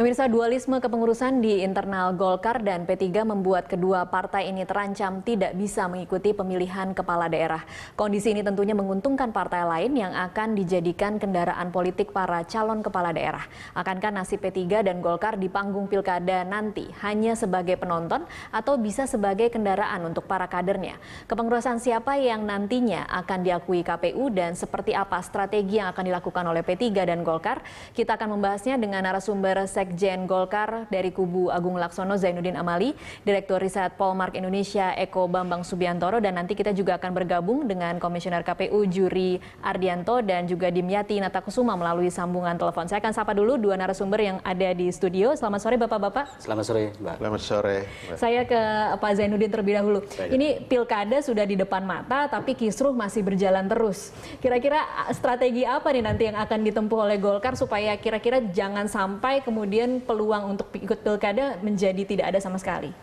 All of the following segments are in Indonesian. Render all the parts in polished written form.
Pemirsa, dualisme kepengurusan di internal Golkar dan P3 membuat kedua partai ini terancam tidak bisa mengikuti pemilihan kepala daerah. Kondisi ini tentunya menguntungkan partai lain yang akan dijadikan kendaraan politik para calon kepala daerah. Akankah nasib P3 dan Golkar di panggung pilkada nanti hanya sebagai penonton atau bisa sebagai kendaraan untuk para kadernya? Kepengurusan siapa yang nantinya akan diakui KPU dan seperti apa strategi yang akan dilakukan oleh P3 dan Golkar? Kita akan membahasnya dengan narasumber Sekjen Golkar dari kubu Agung Laksono Zainuddin Amali, Direktur Riset Polmark Indonesia Eko Bambang Subiantoro, dan nanti kita juga akan bergabung dengan Komisioner KPU Juri Ardianto dan juga Dimyati Natakusuma melalui sambungan telepon. Saya akan sapa dulu dua narasumber yang ada di studio. Selamat sore Bapak-Bapak. Selamat sore Mbak. Selamat sore. Saya ke Pak Zainuddin terlebih dahulu. Ini pilkada sudah di depan mata tapi kisruh masih berjalan terus. Kira-kira strategi apa nih nanti yang akan ditempuh oleh Golkar supaya kira-kira jangan sampai kemudian peluang untuk ikut pilkada menjadi tidak ada sama sekali?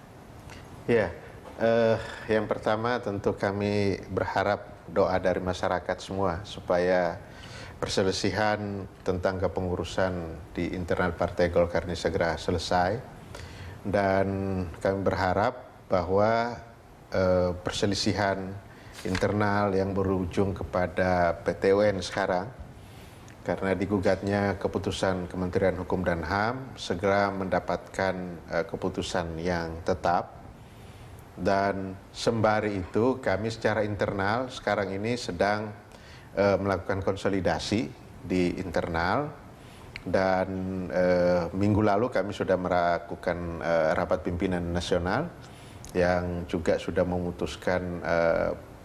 Ya, yang pertama tentu kami berharap doa dari masyarakat semua supaya perselisihan tentang kepengurusan di internal Partai Golkar ini segera selesai, dan kami berharap bahwa perselisihan internal yang berujung kepada PT UN sekarang karena digugatnya keputusan Kementerian Hukum dan HAM segera mendapatkan keputusan yang tetap. Dan sembari itu kami secara internal sekarang ini sedang melakukan konsolidasi di internal, dan minggu lalu kami sudah melakukan rapat pimpinan nasional yang juga sudah memutuskan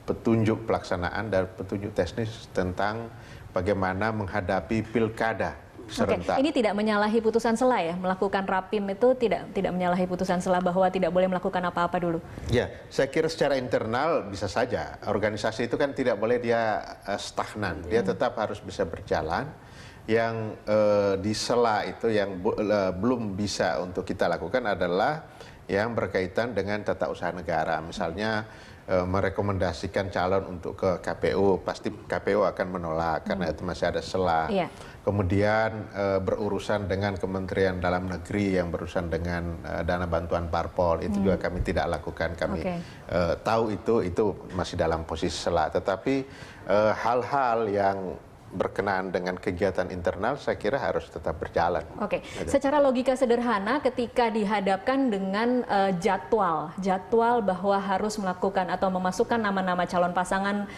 petunjuk pelaksanaan dan petunjuk teknis tentang bagaimana menghadapi pilkada serentak. Oke, ini tidak menyalahi putusan sela ya? Melakukan rapim itu tidak menyalahi putusan sela bahwa tidak boleh melakukan apa-apa dulu? Ya, saya kira secara internal bisa saja. Organisasi itu kan tidak boleh dia stagnan, dia tetap harus bisa berjalan. Yang di sela itu yang belum bisa untuk kita lakukan adalah yang berkaitan dengan tata usaha negara. Misalnya merekomendasikan calon untuk ke KPU, pasti KPU akan menolak karena itu masih ada celah. Iya. Kemudian berurusan dengan Kementerian Dalam Negeri yang berurusan dengan dana bantuan parpol, itu juga kami tidak lakukan. Kami tahu itu masih dalam posisi celah. Tetapi hal-hal yang berkenaan dengan kegiatan internal saya kira harus tetap berjalan. Oke, secara logika sederhana ketika dihadapkan dengan jadwal bahwa harus melakukan atau memasukkan nama-nama calon pasangan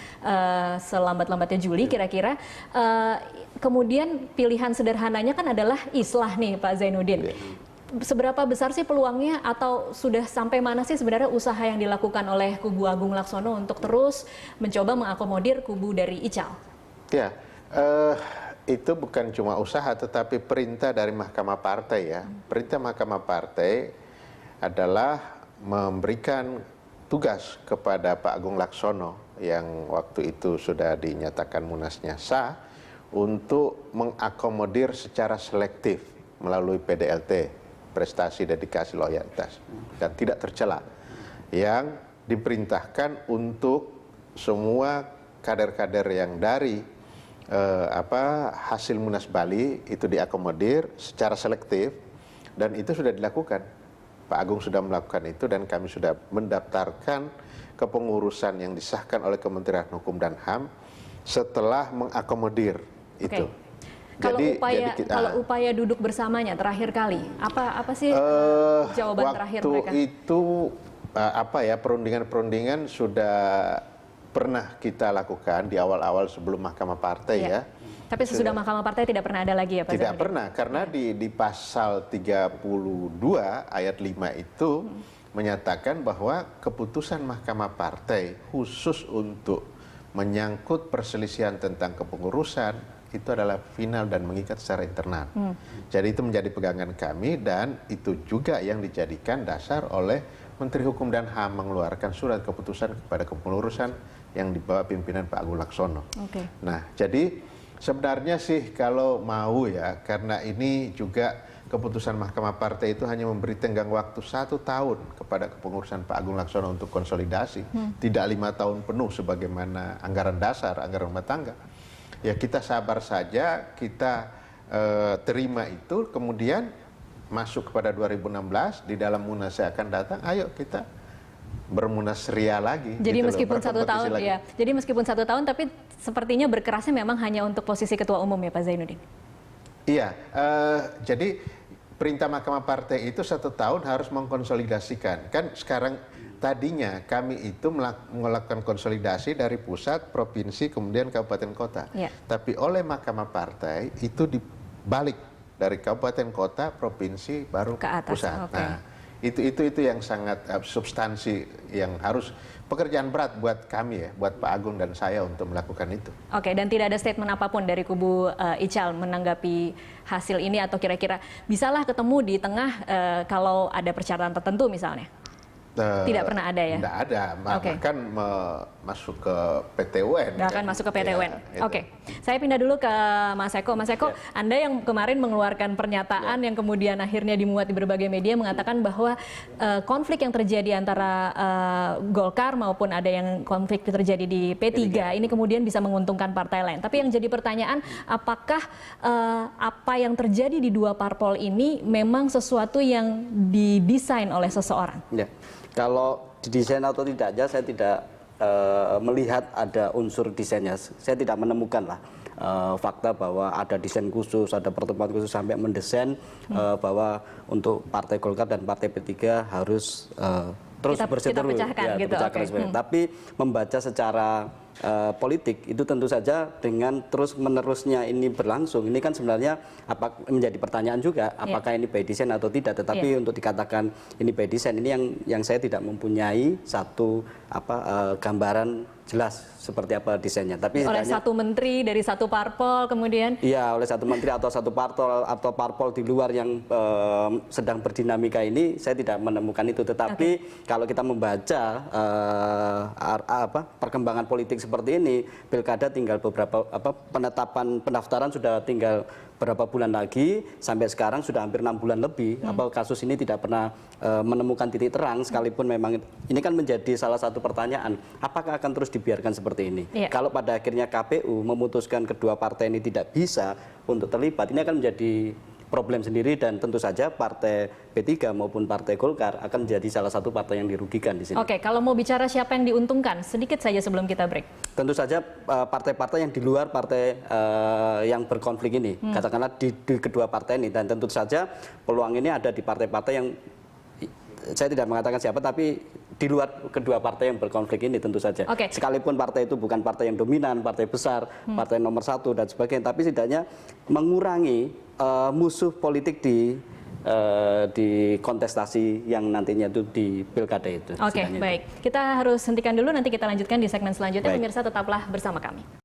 selambat-lambatnya Juli kira-kira, kemudian pilihan sederhananya kan adalah islah nih Pak Zainuddin. Seberapa besar sih peluangnya atau sudah sampai mana sih sebenarnya usaha yang dilakukan oleh kubu Agung Laksono untuk terus mencoba mengakomodir kubu dari Ical? Ya. Itu bukan cuma usaha tetapi perintah dari Mahkamah Partai ya. Perintah Mahkamah Partai adalah memberikan tugas kepada Pak Agung Laksono yang waktu itu sudah dinyatakan munasnya sah untuk mengakomodir secara selektif melalui PDLT, prestasi dedikasi loyalitas, dan tidak tercela, yang diperintahkan untuk semua kader-kader yang dari hasil Munas Bali itu diakomodir secara selektif, dan itu sudah dilakukan. Pak Agung sudah melakukan itu dan kami sudah mendaftarkan kepengurusan yang disahkan oleh Kementerian Hukum dan HAM setelah mengakomodir itu. Kalau upaya duduk bersamanya terakhir kali, apa sih jawaban terakhir mereka? Waktu itu perundingan sudah pernah kita lakukan di awal-awal sebelum Mahkamah Partai ya. Tapi sesudah Mahkamah Partai tidak pernah ada lagi ya Pak? Tidak pernah, karena di pasal 32 ayat 5 itu menyatakan bahwa keputusan Mahkamah Partai khusus untuk menyangkut perselisihan tentang kepengurusan itu adalah final dan mengikat secara internal. Jadi itu menjadi pegangan kami dan itu juga yang dijadikan dasar oleh Menteri Hukum dan HAM mengeluarkan surat keputusan kepada kepengurusan yang dibawa pimpinan Pak Agung Laksono. Nah, jadi sebenarnya sih kalau mau ya, karena ini juga keputusan Mahkamah Partai itu hanya memberi tenggang waktu 1 tahun kepada kepengurusan Pak Agung Laksono untuk konsolidasi, tidak 5 tahun penuh sebagaimana anggaran dasar, anggaran rumah tangga. Ya kita sabar saja, kita terima itu, kemudian masuk kepada 2016, di dalam Munas yang akan datang, ayo kita bermunas ria lagi. Jadi gitu meskipun loh, 1 tahun lagi. ya, jadi meskipun 1 tahun, tapi sepertinya berkerasnya memang hanya untuk posisi ketua umum ya Pak Zainuddin. Iya, jadi perintah Mahkamah Partai itu 1 tahun harus mengkonsolidasikan. Kan sekarang tadinya kami itu melakukan konsolidasi dari pusat, provinsi, kemudian kabupaten kota. Ya. Tapi oleh Mahkamah Partai itu dibalik dari kabupaten kota, provinsi, baru ke atas. pusat. Okay. Nah, itu yang sangat substansi yang harus pekerjaan berat buat kami ya, buat Pak Agung dan saya untuk melakukan itu. Oke, dan tidak ada statement apapun dari kubu Ical menanggapi hasil ini atau kira-kira bisalah ketemu di tengah kalau ada persyaratan tertentu misalnya? Tidak pernah ada ya? Tidak ada, bahkan masuk ke PT UN. Bahkan masuk ke PT UN. Ya, Oke, saya pindah dulu ke Mas Eko. Mas Eko, Anda yang kemarin mengeluarkan pernyataan yang kemudian akhirnya dimuat di berbagai media mengatakan bahwa konflik yang terjadi antara Golkar maupun ada yang konflik terjadi di P3 ini kemudian bisa menguntungkan partai lain. Tapi yang jadi pertanyaan, apakah apa yang terjadi di 2 parpol ini memang sesuatu yang didesain oleh seseorang? Ya. Kalau didesain atau tidak aja, saya tidak melihat ada unsur desainnya. Saya tidak menemukan lah fakta bahwa ada desain khusus, ada pertemuan khusus sampai mendesain bahwa untuk Partai Golkar dan Partai P3 harus terus berseteru. Kita pecahkan ya, gitu. Okay. Tapi membaca secara politik itu tentu saja dengan terus-menerusnya ini berlangsung. Ini kan sebenarnya menjadi pertanyaan juga apakah ini by design atau tidak. Tetapi untuk dikatakan ini by design, ini yang saya tidak mempunyai satu gambaran jelas seperti apa desainnya. Tapi oleh satu menteri dari satu parpol kemudian? Iya, oleh satu menteri atau satu parpol atau parpol di luar yang sedang berdinamika ini, saya tidak menemukan itu. Tetapi kalau kita membaca perkembangan politik seperti ini, pilkada tinggal beberapa penetapan pendaftaran sudah tinggal berapa bulan lagi, sampai sekarang sudah hampir 6 bulan lebih. Kasus ini tidak pernah menemukan titik terang, sekalipun memang ini kan menjadi salah satu pertanyaan, apakah akan terus dibiarkan seperti ini? Kalau pada akhirnya KPU memutuskan kedua partai ini tidak bisa untuk terlibat, ini akan menjadi problem sendiri, dan tentu saja Partai P3 maupun Partai Golkar akan menjadi salah satu partai yang dirugikan di sini. Oke, kalau mau bicara siapa yang diuntungkan, sedikit saja sebelum kita break. Tentu saja partai-partai yang di luar partai yang berkonflik ini, katakanlah di kedua partai ini, dan tentu saja peluang ini ada di partai-partai yang saya tidak mengatakan siapa, tapi di luar kedua partai yang berkonflik ini tentu saja. Sekalipun partai itu bukan partai yang dominan, partai besar, partai nomor 1 dan sebagainya, tapi setidaknya mengurangi musuh politik di kontestasi yang nantinya itu di pilkada itu. Oke, baik. Kita harus hentikan dulu, nanti kita lanjutkan di segmen selanjutnya. Pemirsa tetaplah bersama kami.